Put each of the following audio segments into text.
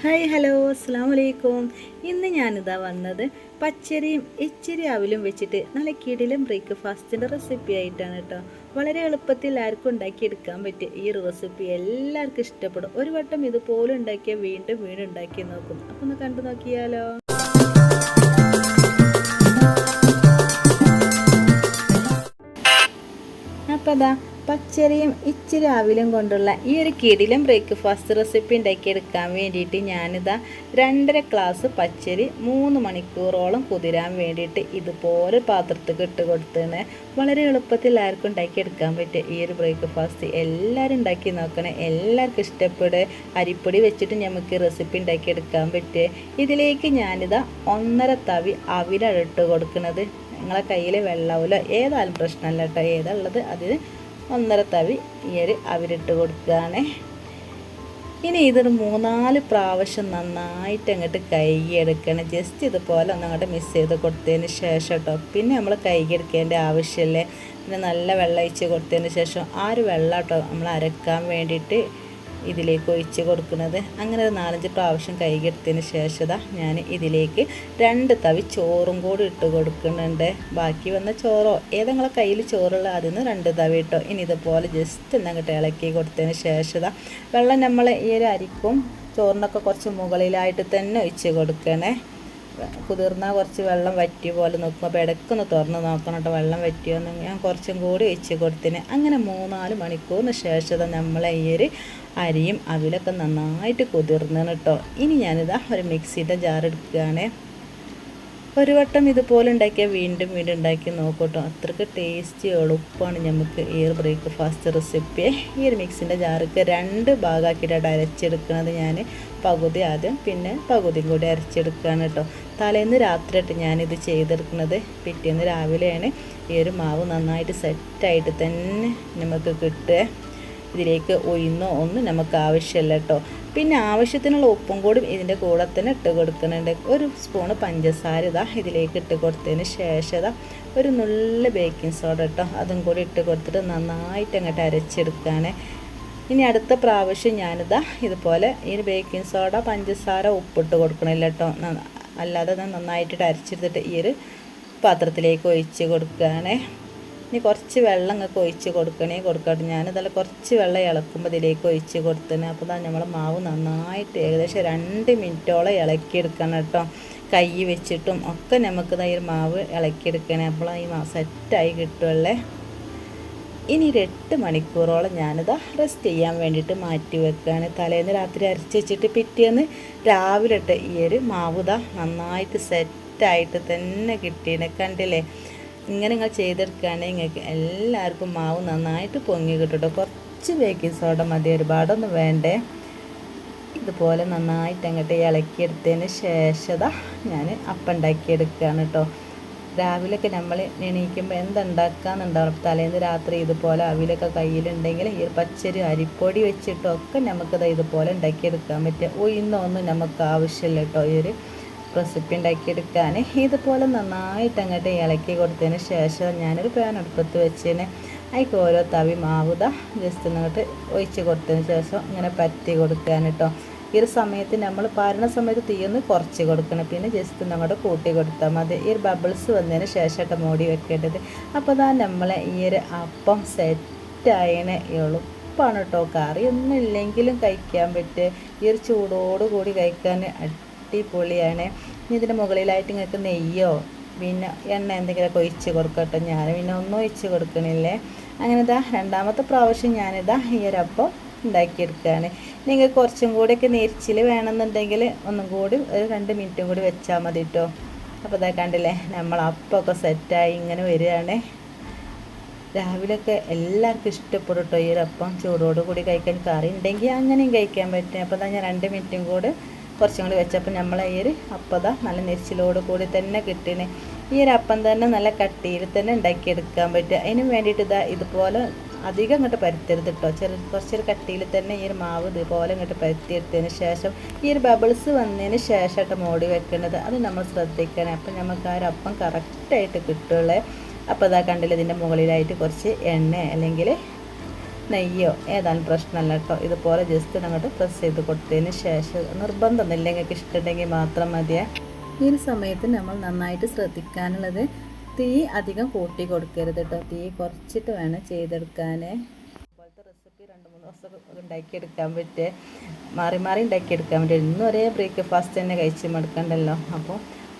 Hi hello അസ്സാം വലൈക്കും. ഇന്ന് ഞാനിതാ വന്നത് പച്ചരിയും ഇച്ചിരി അവിലും വെച്ചിട്ട് നല്ല കിടിലൻ ബ്രേക്ക്ഫാസ്റ്റിൻ്റെ റെസിപ്പി ആയിട്ടാണ് കേട്ടോ. വളരെ എളുപ്പത്തിൽ ആർക്കും ഉണ്ടാക്കിയെടുക്കാൻ പറ്റിയ ഈ ഒരു റെസിപ്പി എല്ലാവർക്കും ഇഷ്ടപ്പെടും. ഒരു വട്ടം ഇതുപോലെ ഉണ്ടാക്കിയാൽ വീണ്ടും വീണ്ടും ഉണ്ടാക്കി നോക്കും. അപ്പോൾ ഒന്ന് കണ്ടു നോക്കിയാലോ. അപ്പോൾ അതാ പച്ചരിയും ഇച്ചിരി അവിലും കൊണ്ടുള്ള ഈ ഒരു കിടിലൻ ബ്രേക്ക്ഫാസ്റ്റ് റെസിപ്പി ഉണ്ടാക്കിയെടുക്കാൻ വേണ്ടിയിട്ട് ഞാനിതാ 2.5 ഗ്ലാസ് പച്ചരി 3 മണിക്കൂറോളം കുതിരാൻ വേണ്ടിയിട്ട് ഇതുപോലെ പാത്രത്തിൽ ഇട്ട് കൊടുത്തതാണ്. വളരെ എളുപ്പത്തിൽ ആർക്കും ഉണ്ടാക്കിയെടുക്കാൻ പറ്റുക ഈ ഒരു ബ്രേക്ക്ഫാസ്റ്റ് എല്ലാവരും ഉണ്ടാക്കി നോക്കണേ. എല്ലാവർക്കും ഇഷ്ടപ്പെടുക. അരിപ്പൊടി വെച്ചിട്ട് നമുക്ക് റെസിപ്പി ഉണ്ടാക്കിയെടുക്കാൻ പറ്റുക. ഇതിലേക്ക് ഞാനിതാ 1.5 തവി അവിലാണ് ഇട്ട് കൊടുക്കുന്നത്. നിങ്ങളെ കയ്യിൽ വെള്ളാവില്ല ഏതായാലും പ്രശ്നമല്ല കേട്ടോ. ഏതാണുള്ളത് അതിന് 1.5 തവി ഈ ഒരു അവിലിട്ട് കൊടുക്കുകയാണ്. ഇനി ഇതൊരു 3-4 പ്രാവശ്യം നന്നായിട്ട് അങ്ങോട്ട് കൈയെടുക്കണം. ജസ്റ്റ് ഇതുപോലെ ഒന്ന് അങ്ങോട്ട് മിക്സ് ചെയ്ത് കൊടുത്തതിന് ശേഷം കേട്ടോ. പിന്നെ നമ്മൾ കൈയെടുക്കേണ്ട ആവശ്യമില്ലേ. പിന്നെ നല്ല വെള്ളം ഒഴിച്ച് കൊടുത്തതിന് ശേഷം ആ ഒരു വെള്ളം കേട്ടോ നമ്മൾ അരക്കാൻ വേണ്ടിയിട്ട് ഇതിലേക്ക് ഒഴിച്ച് കൊടുക്കുന്നത്. അങ്ങനെ ഒരു 4-5 പ്രാവശ്യം കൈകെടുത്തതിന് ശേഷം ഞാൻ ഇതിലേക്ക് 2 തവി ചോറും കൂടി ഇട്ട് കൊടുക്കുന്നുണ്ട്. ബാക്കി വന്ന ചോറോ ഏതെങ്കിലും കയ്യിൽ ചോറുള്ള അതിന് 2 തവി ഇട്ടോ. ഇനി ഇതുപോലെ ജസ്റ്റ് എന്നങ്ങോട്ട് ഇളക്കി കൊടുത്തതിന് ശേഷം വെള്ളം നമ്മൾ ഈ ഒരു അരിക്കും ചോറിനൊക്കെ കുറച്ച് മുകളിലായിട്ട് തന്നെ ഒഴിച്ച് കൊടുക്കണേ. കുതിർന്നാൽ കുറച്ച് വെള്ളം വറ്റിയ പോലെ നോക്കുമ്പോൾ അപ്പോൾ ഇടയ്ക്കൊന്ന് തുറന്ന് നോക്കണം കേട്ടോ. വെള്ളം വറ്റിയോന്ന് ഞാൻ കുറച്ചും കൂടി ഒഴിച്ച് കൊടുത്തിന്. അങ്ങനെ 3-4 മണിക്കൂറിന് ശേഷം നമ്മളെ ഈ ഒരു അരിയും അവിലൊക്കെ നന്നായിട്ട് കുതിർന്നാണ് കേട്ടോ. ഇനി ഞാനിതാ ഒരു മിക്സിയുടെ ജാർ എടുക്കുകയാണ്. ഒരു വട്ടം ഇതുപോലെ ഉണ്ടാക്കിയാൽ വീണ്ടും വീണ്ടും ഉണ്ടാക്കി നോക്കട്ടോ. അത്രയ്ക്ക് ടേസ്റ്റി എളുപ്പമാണ് നമുക്ക് ഈ ഒരു ബ്രേക്ക്ഫാസ്റ്റ് റെസിപ്പി. ഈ ഒരു മിക്സിൻ്റെ ജാർക്ക് 2 ഭാഗമാക്കിയിട്ടാണ് അരച്ചെടുക്കുന്നത്. ഞാൻ പകുതി ആദ്യം പിന്നെ പകുതിയും കൂടി അരച്ചെടുക്കുകയാണ് കേട്ടോ. തലേന്ന് രാത്രിയായിട്ട് ഞാനിത് ചെയ്തെടുക്കുന്നത്. പിറ്റേന്ന് രാവിലെയാണ് ഈ ഒരു മാവ് നന്നായിട്ട് സെറ്റായിട്ട് തന്നെ നമുക്ക് കിട്ടുക. ഇതിലേക്ക് ഉഴുന്നോ ഒന്നും നമുക്ക് ആവശ്യമില്ല കേട്ടോ. പിന്നെ ആവശ്യത്തിനുള്ള ഉപ്പും കൂടി ഇതിൻ്റെ കൂടെ തന്നെ ഇട്ട് കൊടുക്കുന്നുണ്ട്. 1 സ്പൂണ് പഞ്ചസാര ഇതിലേക്ക് ഇട്ട് കൊടുത്തതിന് ശേഷം ഒരു നുള്ള ബേക്കിംഗ് സോഡ കേട്ടോ അതും കൂടി ഇട്ട് കൊടുത്തിട്ട് നന്നായിട്ട് അങ്ങോട്ട് അരച്ചെടുക്കുകയാണ്. ഇനി അടുത്ത പ്രാവശ്യം ഞാനിതാ ഇതുപോലെ ഈ ബേക്കിംഗ് സോഡ പഞ്ചസാര ഉപ്പിട്ട് കൊടുക്കണില്ല കേട്ടോ. അല്ലാതെ നന്നായിട്ട് അരച്ചെടുത്തിട്ട് ഈ ഒരു പാത്രത്തിലേക്ക് ഒഴിച്ച് കൊടുക്കുകയാണ്. ഇനി കുറച്ച് വെള്ളം നിങ്ങൾക്ക് ഒഴിച്ച് കൊടുക്കട്ടെ. ഞാനിതെല്ലാം കുറച്ച് വെള്ളം ഇളക്കുമ്പോൾ ഇതിലേക്ക് ഒഴിച്ച് കൊടുത്തന്നെ. അപ്പോൾ നമ്മൾ മാവ് നന്നായിട്ട് ഏകദേശം 2 മിനിറ്റോളം ഇളക്കിയെടുക്കണം കേട്ടോ. കൈ വെച്ചിട്ടും ഒക്കെ നമുക്ക് ഈ മാവ് ഇളക്കിയെടുക്കണേ. അപ്പോൾ ഈ മാവ് സെറ്റായി കിട്ടുമല്ലേ. ഇനി 8 മണിക്കൂറോളം ഞാനിതാ റെസ്റ്റ് ചെയ്യാൻ വേണ്ടിയിട്ട് മാറ്റി വെക്കുകയാണ്. തലേന്ന് രാത്രി അരച്ച് വെച്ചിട്ട് പിറ്റേന്ന് രാവിലെ ഇട്ട് ഈ ഒരു മാവ് നന്നായിട്ട് സെറ്റായിട്ട് തന്നെ കിട്ടിയത് കണ്ടില്ലേ. ഇങ്ങനെ നിങ്ങൾ ചെയ്തെടുക്കുകയാണെങ്കിൽ നിങ്ങൾക്ക് എല്ലാവർക്കും മാവ് നന്നായിട്ട് പൊങ്ങി കിട്ടും. കുറച്ച് ബേക്കിംഗ് സോഡ മതി, ഒരുപാടൊന്നും വേണ്ടേ. ഇതുപോലെ നന്നായിട്ട് അങ്ങോട്ട് ഇളക്കിയെടുത്തതിന് ശേഷം ഞാൻ അപ്പം ഉണ്ടാക്കിയെടുക്കുകയാണ് കേട്ടോ. രാവിലെയൊക്കെ നമ്മൾ എണീക്കുമ്പോൾ എന്തുണ്ടാക്കാന്നുണ്ടാവും. തലേന്ന് രാത്രി ഇതുപോലെ അവിലൊക്കെ കയ്യിലുണ്ടെങ്കിൽ ഈ പച്ചരി അരിപ്പൊടി വെച്ചിട്ടൊക്കെ നമുക്കത് ഇതുപോലെ ഉണ്ടാക്കിയെടുക്കാൻ പറ്റും. ഉഴുന്നൊന്നും നമുക്ക് ആവശ്യമില്ല കേട്ടോ ഈ ഒരു റെസിപ്പി ഉണ്ടാക്കിയെടുക്കാൻ. ഇതുപോലെ നന്നായിട്ട് അങ്ങോട്ട് ഇളക്കി കൊടുത്തതിന് ശേഷം ഞാനൊരു പാൻ അടുപ്പത്ത് വെച്ചതിന് അതിലേക്ക് ഓരോ തവി മാവ് ജസ്റ്റ് അങ്ങോട്ട് ഒഴിച്ച് കൊടുത്തതിന് ശേഷം ഇങ്ങനെ പറ്റി കൊടുക്കാൻ കേട്ടോ. ഈ ഒരു സമയത്ത് നമ്മൾ പാരണ സമയത്ത് തീയൊന്ന് കുറച്ച് കൊടുക്കണം. പിന്നെ ജസ്റ്റ് അങ്ങോട്ട് കൂട്ടി കൊടുത്താൽ മതി. ഈ ഒരു ബബിൾസ് വന്നതിന് ശേഷമായിട്ട് മൂടി വെക്കേണ്ടത്. അപ്പോൾ നമ്മളെ ഈ ഒരു അപ്പം സെറ്റായതിന് എളുപ്പമാണ് കേട്ടോ. കറിയൊന്നും ഇല്ലെങ്കിലും കഴിക്കാൻ പറ്റുക. ഈ ഒരു ചൂടോടുകൂടി കഴിക്കാൻ അടിപൊളിയാണ്. ഇനി ഇതിൻ്റെ മുകളിലായിട്ട് നിങ്ങൾക്ക് നെയ്യോ പിന്നെ എണ്ണ എന്തെങ്കിലുമൊക്കെ ഒഴിച്ച് കൊടുക്കട്ടെ. ഞാൻ പിന്നെ ഒന്നും ഒഴിച്ച് കൊടുക്കണില്ലേ. അങ്ങനെ രണ്ടാമത്തെ പ്രാവശ്യം ഞാനിതാ ഈ ഒരപ്പം ഉണ്ടാക്കിയെടുക്കുകയാണ്. നിങ്ങൾക്ക് കുറച്ചും കൂടിയൊക്കെ നെരിച്ചിൽ വേണമെന്നുണ്ടെങ്കിൽ ഒന്നും കൂടി ഒരു 2 മിനിറ്റും കൂടി വെച്ചാൽ മതി കേട്ടോ. അപ്പോൾ കണ്ടില്ലേ നമ്മൾ അപ്പമൊക്കെ സെറ്റായി ഇങ്ങനെ വരികയാണ്. രാവിലെയൊക്കെ എല്ലാവർക്കും ഇഷ്ടപ്പെടും കേട്ടോ ഈ ഒരപ്പം. ചൂടോട് കൂടി കഴിക്കാൻ കറി ഉണ്ടെങ്കിൽ അങ്ങനെയും കഴിക്കാൻ പറ്റും. അപ്പോൾ ഞാൻ 2 മിനിറ്റും കൂടി കുറച്ചും കൂടി വെച്ചപ്പോൾ നമ്മളെ ഈ ഒരു അപ്പം നല്ല നെരിച്ചിലോട് കൂടി തന്നെ കിട്ടണേ. ഈ ഒരു അപ്പം തന്നെ നല്ല കട്ടിയിൽ തന്നെ ഉണ്ടാക്കിയെടുക്കാൻ പറ്റുക. അതിന് വേണ്ടിയിട്ട് ഇതുപോലെ അധികം അങ്ങോട്ട് പരത്തരുത് കേട്ടോ. കുറച്ചൊരു കട്ടിയിൽ തന്നെ ഈ ഒരു മാവ് ഇതുപോലെ ഇങ്ങോട്ട് പരത്തിയെടുത്തതിന് ശേഷം ഈ ഒരു ബബിൾസ് വന്നതിന് ശേഷമായിട്ട് മൂടി വെക്കേണ്ടത്. അത് നമ്മൾ ശ്രദ്ധിക്കണം. അപ്പം നമുക്ക് ആ ഒരു അപ്പം കറക്റ്റായിട്ട് കിട്ടുള്ളൂ. അപ്പോൾ കണ്ടില്ല ഇതിൻ്റെ മുകളിലായിട്ട് കുറച്ച് എണ്ണ അല്ലെങ്കിൽ നെയ്യോ ഏതായാലും പ്രശ്നമല്ല കേട്ടോ. ഇതുപോലെ ജസ്റ്റ് അങ്ങോട്ട് പ്രസ് ചെയ്ത് കൊടുത്തതിന് ശേഷം, നിർബന്ധമൊന്നുമില്ല, നിങ്ങൾക്ക് ഇഷ്ടമുണ്ടെങ്കിൽ മാത്രം മതിയേ. ഈ ഒരു സമയത്ത് നമ്മൾ നന്നായിട്ട് ശ്രദ്ധിക്കാനുള്ളത് തീ അധികം കൂട്ടി കൊടുക്കരുത് കേട്ടോ. തീ കുറച്ചിട്ട് വേണം ചെയ്തെടുക്കാൻ. ഇതുപോലത്തെ റെസിപ്പി 2-3 ദിവസം ഉണ്ടാക്കിയെടുക്കാൻ പറ്റിയ, മാറി മാറി ഉണ്ടാക്കിയെടുക്കാൻ പറ്റും. ഇന്നും ഒരേ ബ്രേക്ക്ഫാസ്റ്റ് തന്നെ കഴിച്ച് മടുക്കണ്ടല്ലോ. അപ്പോൾ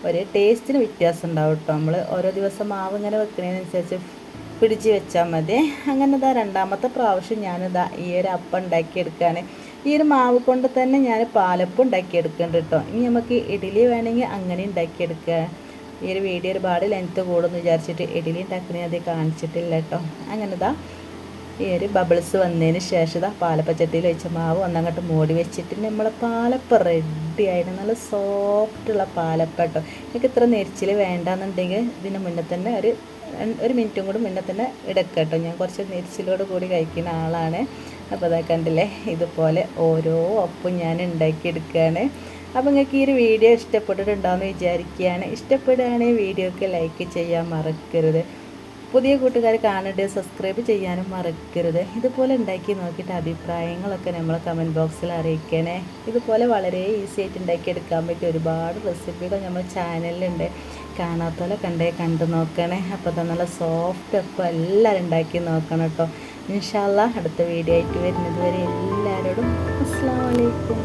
ഒരേ ടേസ്റ്റിന് വ്യത്യാസം ഉണ്ടാവും കേട്ടോ. നമ്മൾ ഓരോ ദിവസം മാവ് ഇങ്ങനെ വെക്കുന്നതിനനുസരിച്ച് പിടിച്ച് വെച്ചാൽ മതി. അങ്ങനെ ഇതാ രണ്ടാമത്തെ പ്രാവശ്യം ഞാനിതാ ഈ ഒരു അപ്പം ഉണ്ടാക്കിയെടുക്കുകയാണ്. ഈ ഒരു മാവ് കൊണ്ട് തന്നെ ഞാൻ പാലപ്പം ഉണ്ടാക്കിയെടുക്കുന്നുണ്ട് കേട്ടോ. ഇനി നമുക്ക് ഇഡ്ഡലി വേണമെങ്കിൽ അങ്ങനെ ഉണ്ടാക്കിയെടുക്കുക. ഈ ഒരു വീഡിയോ ഒരുപാട് ലെങ്ത്ത് കൂടുമെന്ന് വിചാരിച്ചിട്ട് ഇഡ്ഡലി ഉണ്ടാക്കുന്നത് അത് കാണിച്ചിട്ടില്ല കേട്ടോ. അങ്ങനെ ഇതാ ഈ ഒരു ബബിൾസ് വന്നതിന് ശേഷം ഇതാ പാലപ്പച്ചട്ടിയിൽ വെച്ച മാവ് ഒന്നങ്ങോട്ട് മൂടി വെച്ചിട്ട് നമ്മളെ പാലപ്പം റെഡി ആയിട്ട് നല്ല സോഫ്റ്റുള്ള പാലപ്പം കേട്ടോ. എനിക്ക് ഇത്ര നെരിച്ചിൽ വേണ്ടാന്നുണ്ടെങ്കിൽ ഇതിന് മുന്നേ തന്നെ ഒരു മിനിറ്റും കൂടി മുന്നേ തന്നെ ഇടയ്ക്ക് കേട്ടോ. ഞാൻ കുറച്ച് നെരിച്ചിലോട് കൂടി കഴിക്കുന്ന ആളാണ്. അപ്പോൾ അതാ കണ്ടില്ലേ, ഇതുപോലെ ഓരോ ഒപ്പും ഞാൻ ഉണ്ടാക്കിയെടുക്കുകയാണ്. അപ്പോൾ നിങ്ങൾക്ക് ഈ ഒരു വീഡിയോ ഇഷ്ടപ്പെട്ടിട്ടുണ്ടാവുമെന്ന് വിചാരിക്കുകയാണ്. ഇഷ്ടപ്പെടുകയാണെങ്കിൽ വീഡിയോക്ക് ലൈക്ക് ചെയ്യാൻ മറക്കരുത്. പുതിയ കൂട്ടുകാർ കാണേണ്ടത് സബ്സ്ക്രൈബ് ചെയ്യാനും മറക്കരുത്. ഇതുപോലെ ഉണ്ടാക്കി നോക്കിയിട്ട് അഭിപ്രായങ്ങളൊക്കെ നമ്മൾ കമൻറ്റ് ബോക്സിൽ അറിയിക്കണേ. ഇതുപോലെ വളരെ ഈസി ആയിട്ട് ഉണ്ടാക്കിയെടുക്കാൻ പറ്റിയ ഒരുപാട് റെസിപ്പികൾ നമ്മുടെ ചാനലിലുണ്ട്. കാണാത്തപോലെ കണ്ടു നോക്കണേ. അപ്പോൾ അത് നല്ല സോഫ്റ്റ് അപ്പം എല്ലാവരും ഉണ്ടാക്കി നോക്കണം കേട്ടോ. ഇൻഷാ അല്ലാഹ് അടുത്ത വീഡിയോ ആയിട്ട് വരുന്നത് വരെ എല്ലാവരോടും അസ്സലാമു അലൈക്കും.